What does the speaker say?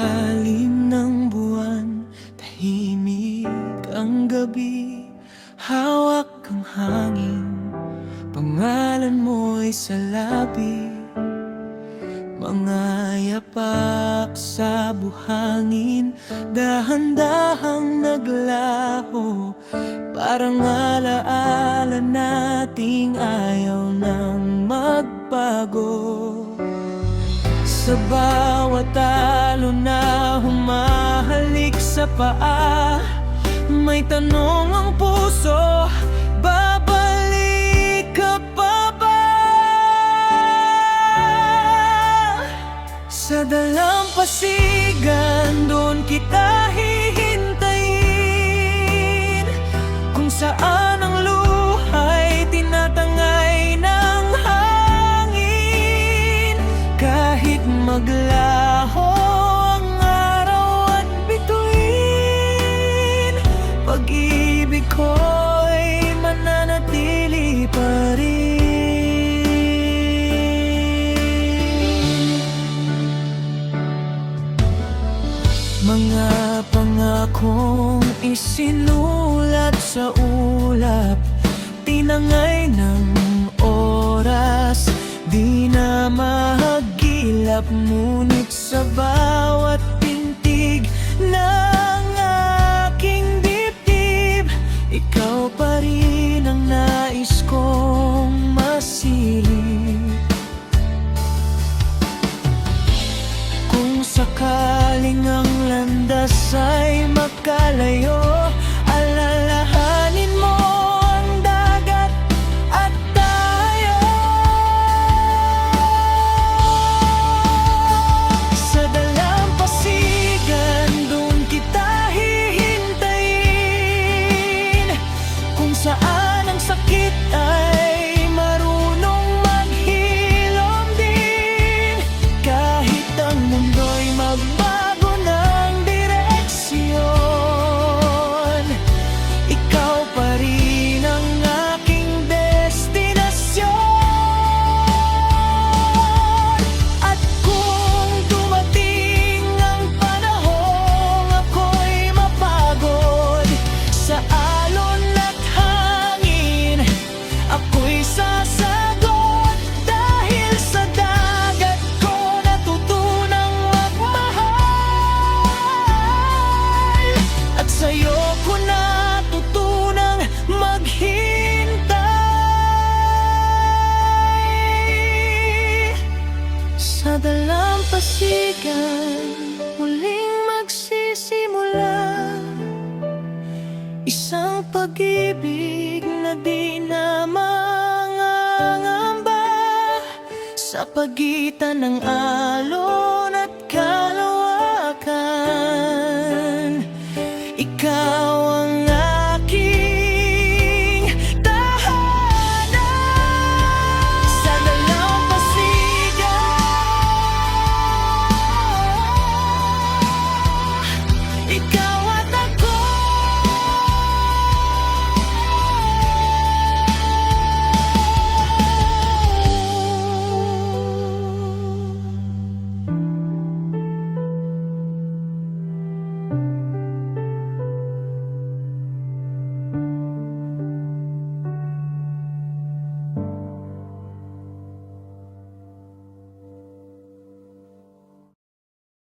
ilalim ng buwan, tahimik ang gabi, hawak ang hangin, pangalan mo'y sa labi. Mga yapak sa buhangin, dahan-dahang naglaho, parang alaala nating ayaw nang magbago. Sa bawat talo na humahalik sa paa, may tanong ang puso, babalik ka pa ba? Sa dalampasigan, doon kita hihintayin, kung saan ang luhay tinatangay ng hangin. Kahit maglaho ang araw at bituin, pag-ibig ko'y mananatili pa rin. Mga pangakong isinulat sa ulap, tinangay ng oras, di na mahagilap, ngunit sa bawat pintig ng aking dibdib, ikaw pa rin ang nais kong masilip. Kung sakaling ang landas ay magkalayo, alalahanin mo ang dagat at tayo. Sa dalampasigan, doon kita hihintayin, kung saan ang sakit ay marunong maghilom din. Kahit ang mundo'y magbago ng direksyon, ikaw pa rin ang aking destinasyon. At kung dumating ang panahong ako'y mapagod sa alon at hangin, ako'y sasagot, dahil sa dagat ko natutunang magmahal, at sa'yo ko natutunang maghintay. Sa dalampasigan, muling magsisimula isang pag-ibig na di na mangangamba. Sa pagitan ng alon